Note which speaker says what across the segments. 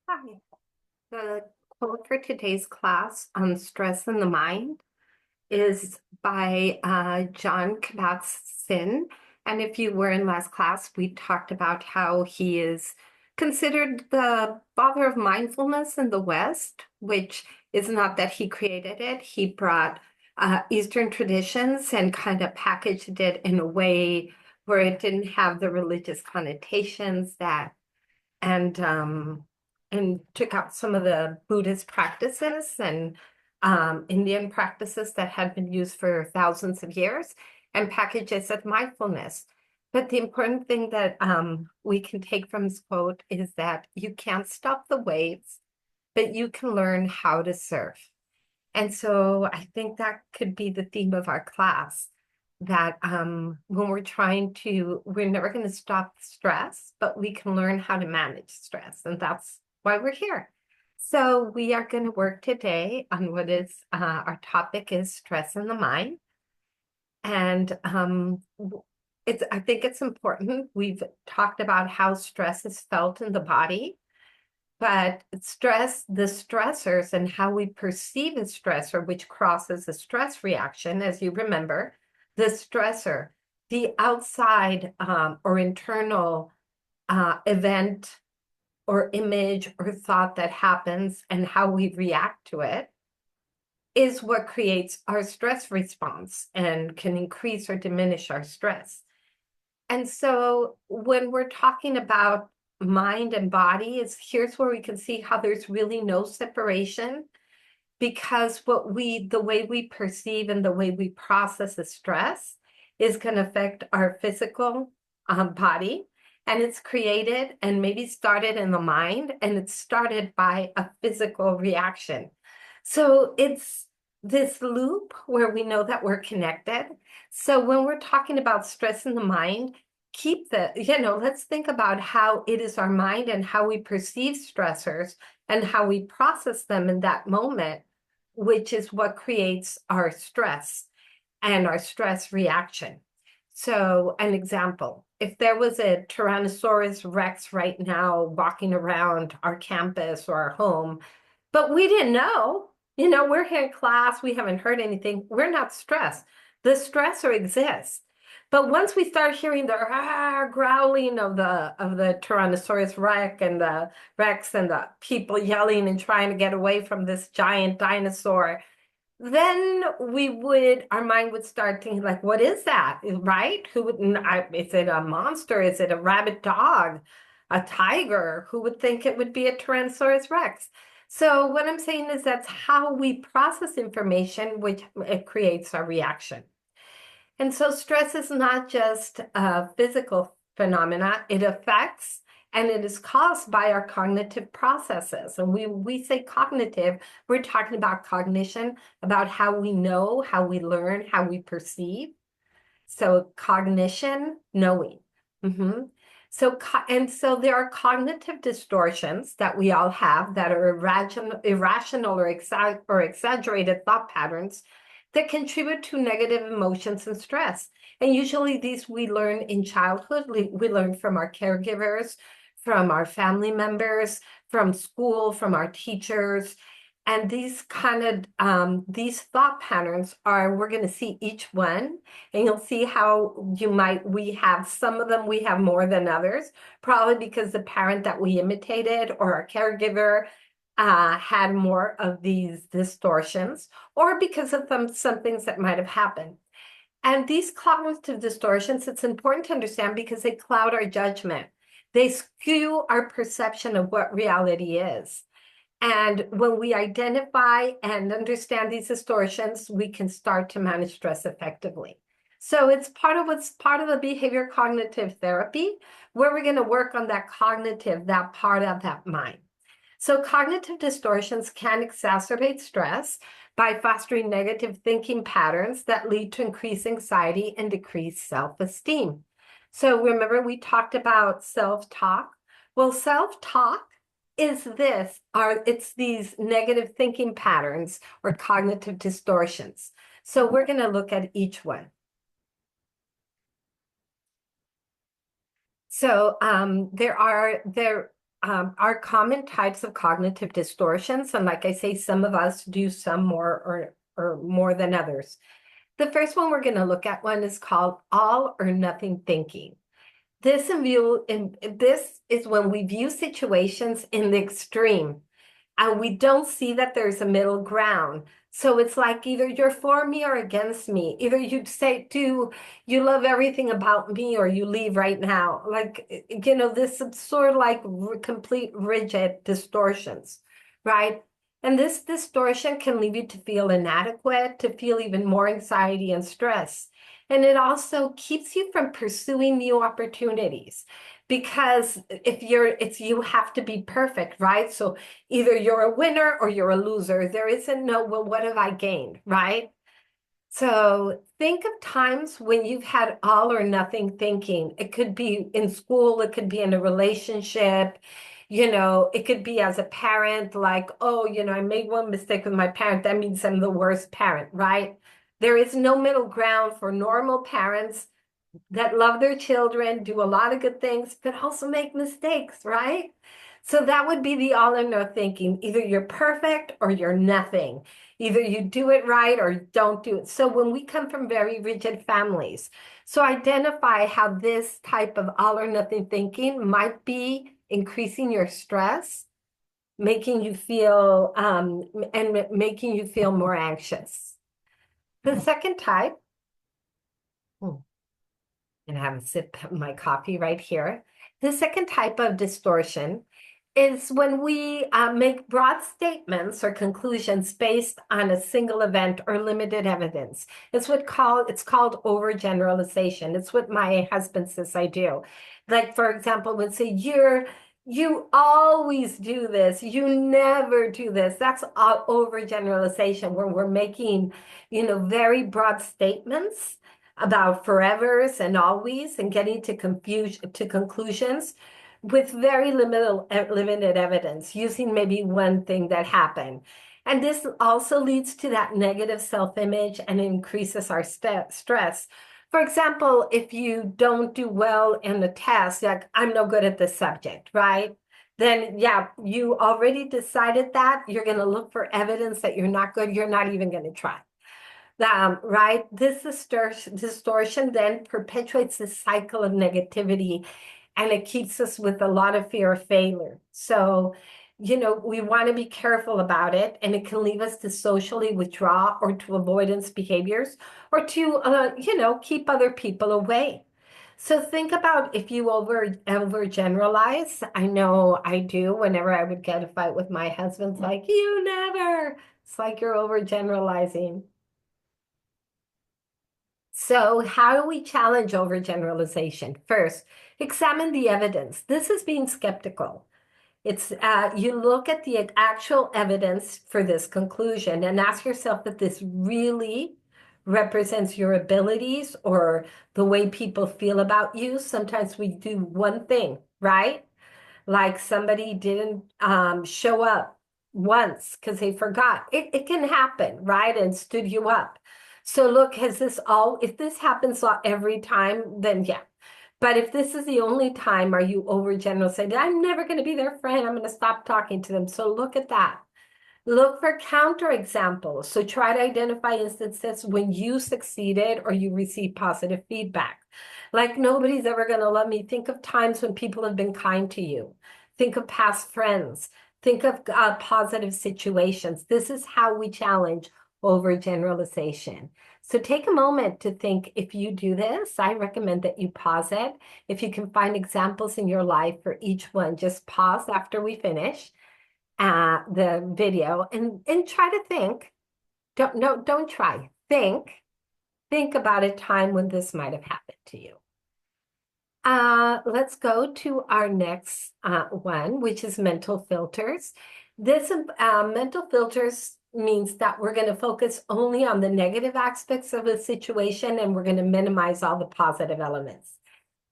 Speaker 1: Hi. The quote for today's class on stress in the mind is by John Kabat-Zinn. And if you were in last class, we talked about how he is considered the father of mindfulness in the West, which is not that he created it. He brought Eastern traditions and kind of packaged it in a way where it didn't have the religious connotations that and took out some of the Buddhist practices and Indian practices that had been used for thousands of years and packages of mindfulness. But the important thing that we can take from this quote is that you can't stop the waves, but you can learn how to surf. And so I think that could be the theme of our class, that when we're never going to stop stress, but we can learn how to manage stress. And that's why we're here. So we are going to work today on our topic is stress in the mind. And I think it's important. We've talked about how stress is felt in the body. But the stressors and how we perceive a stressor, which crosses a stress reaction, as you remember, the stressor, the outside or internal event or image or thought that happens and how we react to it is what creates our stress response and can increase or diminish our stress. And so when we're talking about mind and body, here's where we can see how there's really no separation, because the way we perceive and the way we process the stress is going to affect our physical body. And it's created and maybe started in the mind, and it's started by a physical reaction. So it's this loop where we know that we're connected. So when we're talking about stress in the mind, let's think about how it is our mind and how we perceive stressors and how we process them in that moment, which is what creates our stress and our stress reaction. So, an example, if there was a Tyrannosaurus Rex right now walking around our campus or our home, but we didn't know, we're here in class, we haven't heard anything, we're not stressed. The stressor exists. But once we start hearing the growling of the Tyrannosaurus Rex and the people yelling and trying to get away from this giant dinosaur, then our mind would start thinking like, what is that? Right? Is it a monster? Is it a rabid dog? A tiger? Who would think it would be a Tyrannosaurus Rex? So what I'm saying is that's how we process information, which it creates our reaction. And so stress is not just a physical phenomena, it affects and it is caused by our cognitive processes. And we say cognitive, we're talking about cognition, about how we know, how we learn, how we perceive. So cognition, knowing. Mhm. So there are cognitive distortions that we all have that are irrational or exaggerated thought patterns that contribute to negative emotions and stress. And usually these we learn in childhood. We learn from our caregivers, from our family members, from school, from our teachers. And these thought patterns we're going to see each one, and you'll see how we have some of them, we have more than others, probably because the parent that we imitated or our caregiver had more of these distortions, or because of some things that might have happened. And these cognitive distortions, it's important to understand because they cloud our judgment. They skew our perception of what reality is. And when we identify and understand these distortions, we can start to manage stress effectively. So it's what's part of the behavior cognitive therapy, where we're going to work on that part of that mind. So cognitive distortions can exacerbate stress by fostering negative thinking patterns that lead to increased anxiety and decreased self-esteem. So remember, we talked about self-talk. Well, self-talk it's these negative thinking patterns or cognitive distortions. So we're going to look at each one. So there are common types of cognitive distortions. And like I say, some of us do some more or more than others. The first one we're going to look at one is called all or nothing thinking. This is when we view situations in the extreme and we don't see that there's a middle ground. So it's like either you're for me or against me. Either you say, do you love everything about me or you leave right now. Like, this is sort of like complete rigid distortions, right? And this distortion can leave you to feel inadequate, to feel even more anxiety and stress. And it also keeps you from pursuing new opportunities because you have to be perfect, right? So either you're a winner or you're a loser. There isn't no, well, what have I gained, right? So think of times when you've had all or nothing thinking. It could be in school, it could be in a relationship, it could be as a parent, like, oh, I made one mistake with my parent. That means I'm the worst parent, right? There is no middle ground for normal parents that love their children, do a lot of good things, but also make mistakes, right? So that would be the all or no thinking. Either you're perfect or you're nothing. Either you do it right or don't do it. So when we come from very rigid families, so identify how this type of all or nothing thinking might be increasing your stress, making you feel and making you feel more anxious. The second type, and have a sip of my coffee right here. The second type of distortion is when we make broad statements or conclusions based on a single event or limited evidence. It's called overgeneralization. It's what my husband says I do. Like, for example, would say, you always do this. You never do this. That's overgeneralization where we're making, very broad statements about forevers and always and getting to conclusions with very limited evidence, using maybe one thing that happened. And this also leads to that negative self-image and increases our stress. For example, if you don't do well in the test, like I'm no good at this subject, right? Then yeah, you already decided that you're going to look for evidence that you're not good. You're not even going to try. Right? This distortion then perpetuates the cycle of negativity and it keeps us with a lot of fear of failure. So, we want to be careful about it, and it can leave us to socially withdraw or to avoidance behaviors or to, keep other people away. So think about if you overgeneralize. I know I do whenever I would get a fight with my husband, it's like, you never. It's like you're overgeneralizing. So how do we challenge overgeneralization? First, examine the evidence. This is being skeptical. It's you look at the actual evidence for this conclusion and ask yourself if this really represents your abilities or the way people feel about you. Sometimes we do one thing, right? Like somebody didn't show up once because they forgot. It can happen, right? And stood you up. So look, if this happens every time, then yeah. But if this is the only time, are you overgeneralizing? Saying, I'm never going to be their friend. I'm going to stop talking to them. So look at that. Look for counterexamples. So try to identify instances when you succeeded or you received positive feedback. Like nobody's ever going to love me. Think of times when people have been kind to you. Think of past friends. Think of positive situations. This is how we challenge overgeneralization. So take a moment to think if you do this. I recommend that you pause it. If you can find examples in your life for each one, just pause after we finish the video and try to think. Don't try. Think about a time when this might have happened to you. Let's go to our next one, which is mental filters. This mental filters means that we're going to focus only on the negative aspects of a situation and we're going to minimize all the positive elements.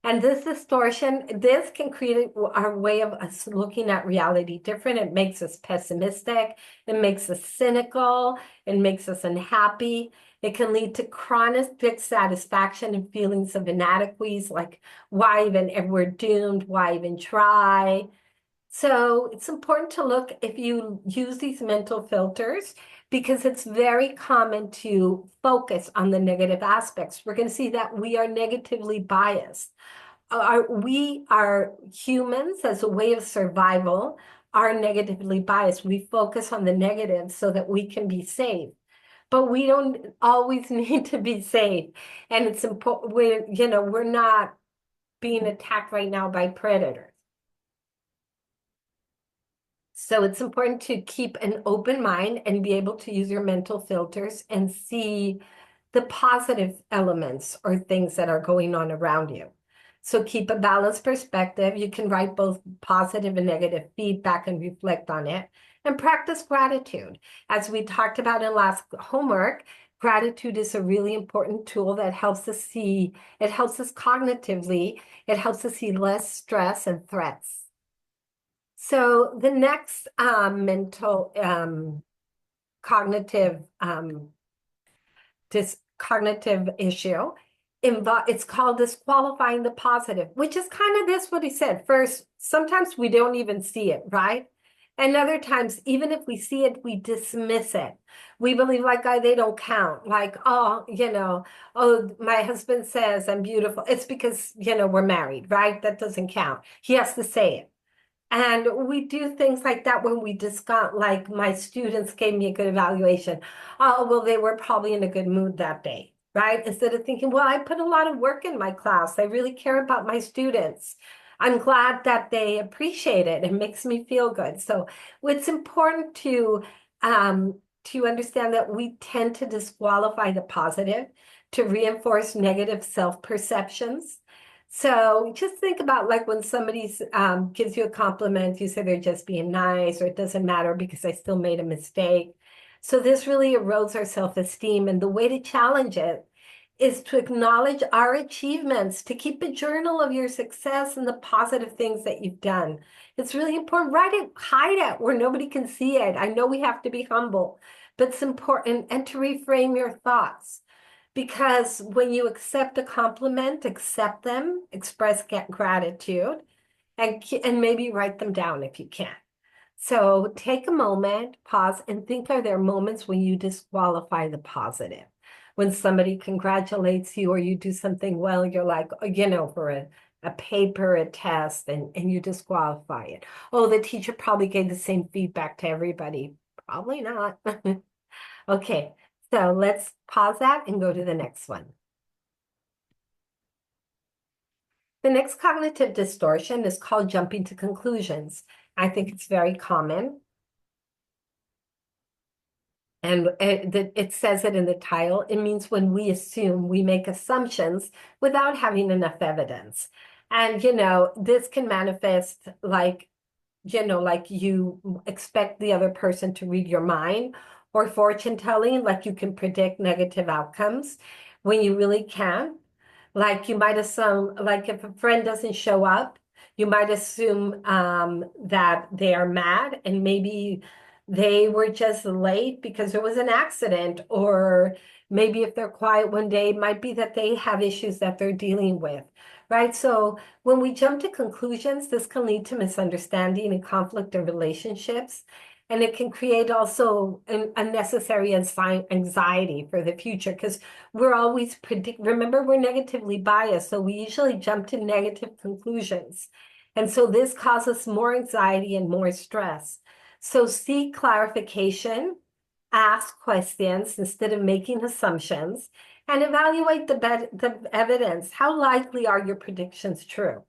Speaker 1: And this distortion, this can create our way of us looking at reality different. It makes us pessimistic. It makes us cynical. It makes us unhappy. It can lead to chronic dissatisfaction and feelings of inadequacies, like why even, if we're doomed, why even try? So it's important to look if you use these mental filters because it's very common to focus on the negative aspects. We're going to see that we are negatively biased. We are humans as a way of survival are negatively biased. We focus on the negative so that we can be safe. But we don't always need to be safe. And it's important, we're not being attacked right now by predators. So it's important to keep an open mind and be able to use your mental filters and see the positive elements or things that are going on around you. So keep a balanced perspective. You can write both positive and negative feedback and reflect on it. And practice gratitude. As we talked about in last homework, gratitude is a really important tool that helps us see, it helps us cognitively, it helps us see less stress and threats. So the next mental cognitive cognitive issue it's called disqualifying the positive, which is kind of this what he said. First, sometimes we don't even see it, right? And other times, even if we see it, we dismiss it. We believe like, oh, they don't count. Like, oh, oh, my husband says I'm beautiful. It's because, we're married, right? That doesn't count. He has to say it. And we do things like that when we discount, like my students gave me a good evaluation. Oh, well, they were probably in a good mood that day, right? Instead of thinking, well, I put a lot of work in my class. I really care about my students. I'm glad that they appreciate it. It makes me feel good. So it's important to understand that we tend to disqualify the positive to reinforce negative self-perceptions. So just think about like when somebody gives you a compliment, you say they're just being nice, or it doesn't matter because I still made a mistake. So this really erodes our self-esteem. And the way to challenge it is to acknowledge our achievements, to keep a journal of your success and the positive things that you've done. It's really important. Write it, hide it where nobody can see it. I know we have to be humble, but it's important, and to reframe your thoughts. Because when you accept a compliment, accept them, express gratitude, and maybe write them down if you can. So take a moment, pause, and think, are there moments when you disqualify the positive? When somebody congratulates you or you do something well, you're like, for a paper, a test, and you disqualify it. Oh, the teacher probably gave the same feedback to everybody. Probably not. Okay, so let's pause that and go to the next one. The next cognitive distortion is called jumping to conclusions. I think it's very common. And it says it in the title. It means when we assume, we make assumptions without having enough evidence. And, this can manifest like you expect the other person to read your mind, or fortune telling, like you can predict negative outcomes when you really can't. Like you might assume, like if a friend doesn't show up, you might assume that they are mad, and maybe they were just late because there was an accident, or maybe if they're quiet one day, it might be that they have issues that they're dealing with, right? So when we jump to conclusions, this can lead to misunderstanding and conflict in relationships. And it can create also an unnecessary anxiety for the future because we're always remember, we're negatively biased. So we usually jump to negative conclusions. And so this causes more anxiety and more stress. So seek clarification, ask questions instead of making assumptions, and evaluate the evidence. How likely are your predictions true?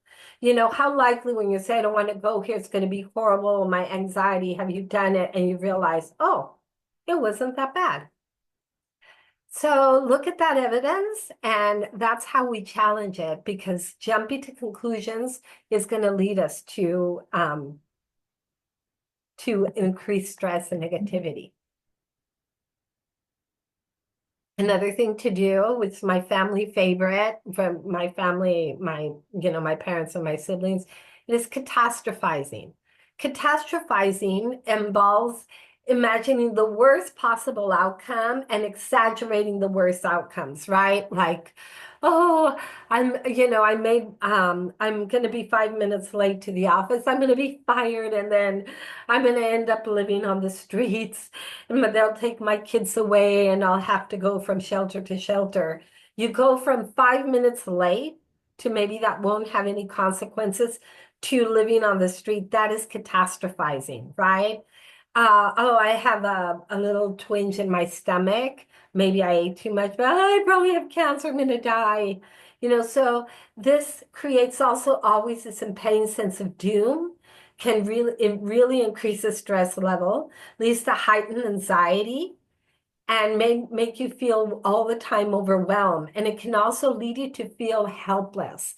Speaker 1: How likely when you say, I don't want to go here, it's going to be horrible, my anxiety, have you done it? And you realize, oh, it wasn't that bad. So look at that evidence, and that's how we challenge it, because jumping to conclusions is going to lead us to increase stress and negativity. Another thing to do, which my family favorite from my family, my parents and my siblings, is catastrophizing. Catastrophizing involves imagining the worst possible outcome and exaggerating the worst outcomes, right? Like, oh, I'm going to be 5 minutes late to the office. I'm going to be fired, and then I'm going to end up living on the streets, and they'll take my kids away, and I'll have to go from shelter to shelter. You go from 5 minutes late to maybe that won't have any consequences to living on the street. That is catastrophizing, right? Oh, I have a little twinge in my stomach. Maybe I ate too much, but I probably have cancer. I'm gonna die. So this creates also always this impending sense of doom. It really increases stress level, leads to heightened anxiety, and may make you feel all the time overwhelmed. And it can also lead you to feel helpless,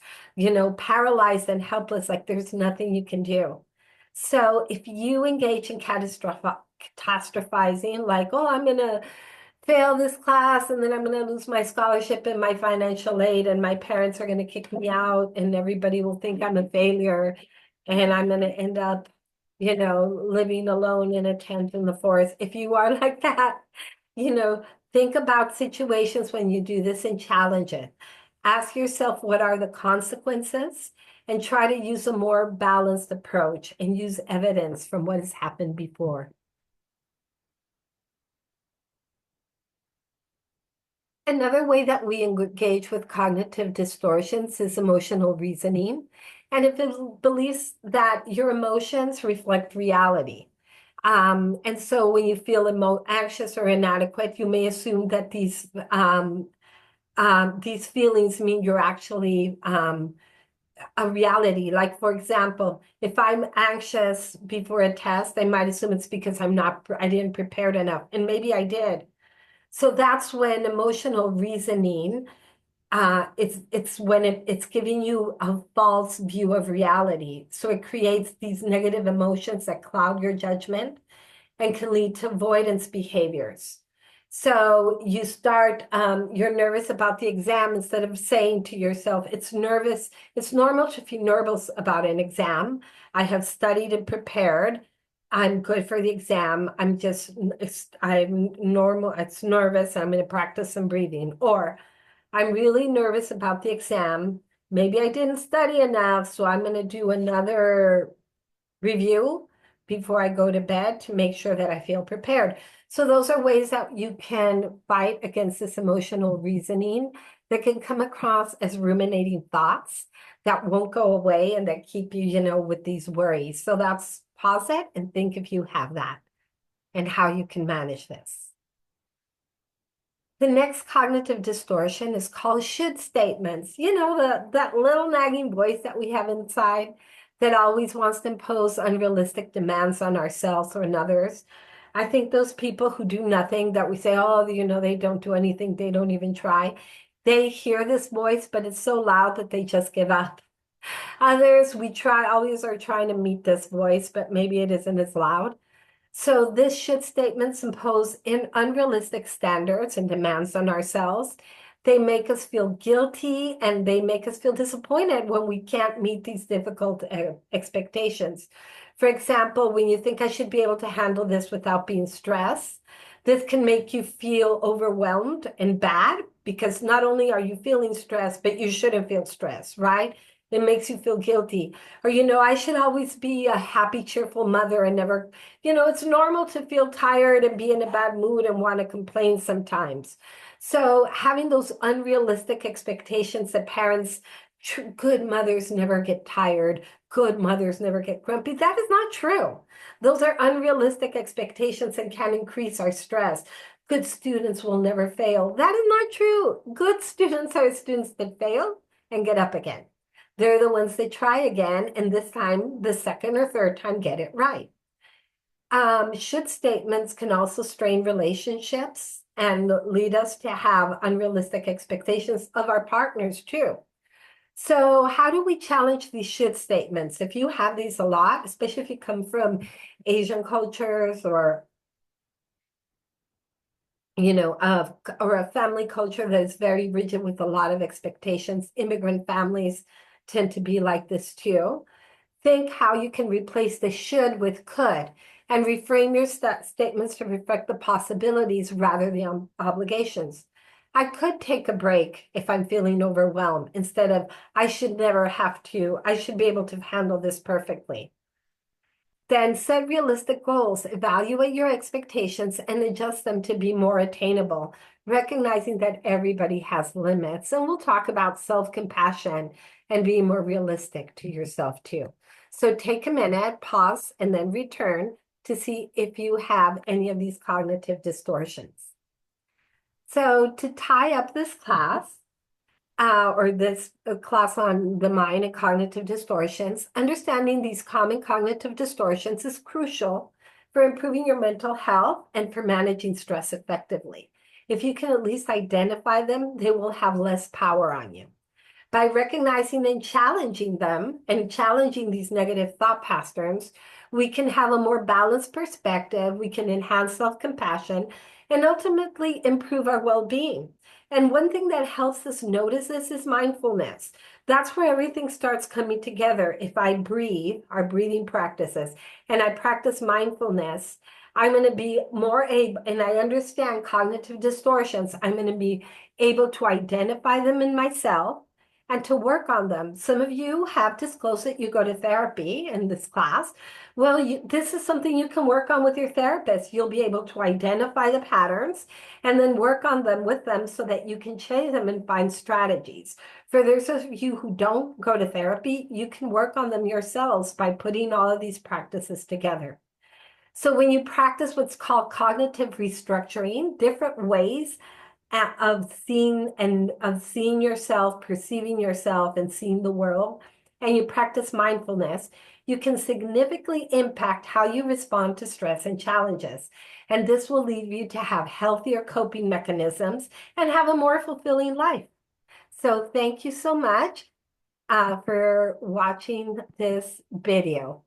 Speaker 1: paralyzed and helpless, like there's nothing you can do. So if you engage in catastrophizing, like, oh, I'm going to fail this class and then I'm going to lose my scholarship and my financial aid and my parents are going to kick me out and everybody will think I'm a failure and I'm going to end up, living alone in a tent in the forest. If you are like that, you know, think about situations when you do this and challenge it. Ask yourself, what are the consequences? And try to use a more balanced approach and use evidence from what has happened before. Another way that we engage with cognitive distortions is emotional reasoning. And if it believes that your emotions reflect reality. And so when you feel anxious or inadequate, you may assume that these feelings mean you're actually a reality. Like, for example, if I'm anxious before a test, I might assume it's because I didn't prepare enough. And maybe I did. So that's when emotional reasoning, it's when it's giving you a false view of reality. So it creates these negative emotions that cloud your judgment and can lead to avoidance behaviors. So you're nervous about the exam instead of saying to yourself, it's normal to feel nervous about an exam. I have studied and prepared. I'm good for the exam. I'm normal. It's nervous. I'm going to practice some breathing. Or I'm really nervous about the exam. Maybe I didn't study enough, so I'm going to do another review before I go to bed to make sure that I feel prepared. So those are ways that you can fight against this emotional reasoning that can come across as ruminating thoughts that won't go away and that keep you, with these worries. So that's pause it and think if you have that and how you can manage this. The next cognitive distortion is called should statements. That little nagging voice that we have inside that always wants to impose unrealistic demands on ourselves or on others. I think those people who do nothing, that we say, oh, they don't do anything, they don't even try. They hear this voice, but it's so loud that they just give up. Others, always are trying to meet this voice, but maybe it isn't as loud. So this should statements impose unrealistic standards and demands on ourselves. They make us feel guilty and they make us feel disappointed when we can't meet these difficult expectations. For example, when you think I should be able to handle this without being stressed, this can make you feel overwhelmed and bad because not only are you feeling stressed, but you shouldn't feel stressed, right? It makes you feel guilty. Or, I should always be a happy, cheerful mother and never, it's normal to feel tired and be in a bad mood and want to complain sometimes. So having those unrealistic expectations that good mothers never get tired, good mothers never get grumpy, that is not true. Those are unrealistic expectations and can increase our stress. Good students will never fail. That is not true. Good students are students that fail and get up again. They're the ones that try again, and this time, the second or third time, get it right. Should statements can also strain relationships and lead us to have unrealistic expectations of our partners too. So how do we challenge these should statements? If you have these a lot, especially if you come from Asian cultures or or a family culture that is very rigid with a lot of expectations. Immigrant families tend to be like this too. Think how you can replace the should with could. and reframe your statements to reflect the possibilities rather than obligations. I could take a break if I'm feeling overwhelmed instead of I should never have to, I should be able to handle this perfectly. Then set realistic goals, evaluate your expectations, and adjust them to be more attainable, recognizing that everybody has limits. And we'll talk about self-compassion and being more realistic to yourself too. So take a minute, pause, and then return to see if you have any of these cognitive distortions. So to tie up this class, or this class on the mind and cognitive distortions, understanding these common cognitive distortions is crucial for improving your mental health and for managing stress effectively. If you can at least identify them, they will have less power on you. By recognizing and challenging them and challenging these negative thought patterns, we can have a more balanced perspective, we can enhance self-compassion, and ultimately improve our well-being. And one thing that helps us notice this is mindfulness. That's where everything starts coming together. If I breathe, our breathing practices, and I practice mindfulness, I'm going to be more able, and I understand cognitive distortions, I'm going to be able to identify them in myself and to work on them. Some of you have disclosed that you go to therapy in this class. Well, this is something you can work on with your therapist. You'll be able to identify the patterns and then work on them with them so that you can change them and find strategies. For those of you who don't go to therapy, you can work on them yourselves by putting all of these practices together. So when you practice what's called cognitive restructuring, different ways of seeing yourself, perceiving yourself, and seeing the world, and you practice mindfulness, you can significantly impact how you respond to stress and challenges. And this will lead you to have healthier coping mechanisms and have a more fulfilling life. So thank you so much for watching this video.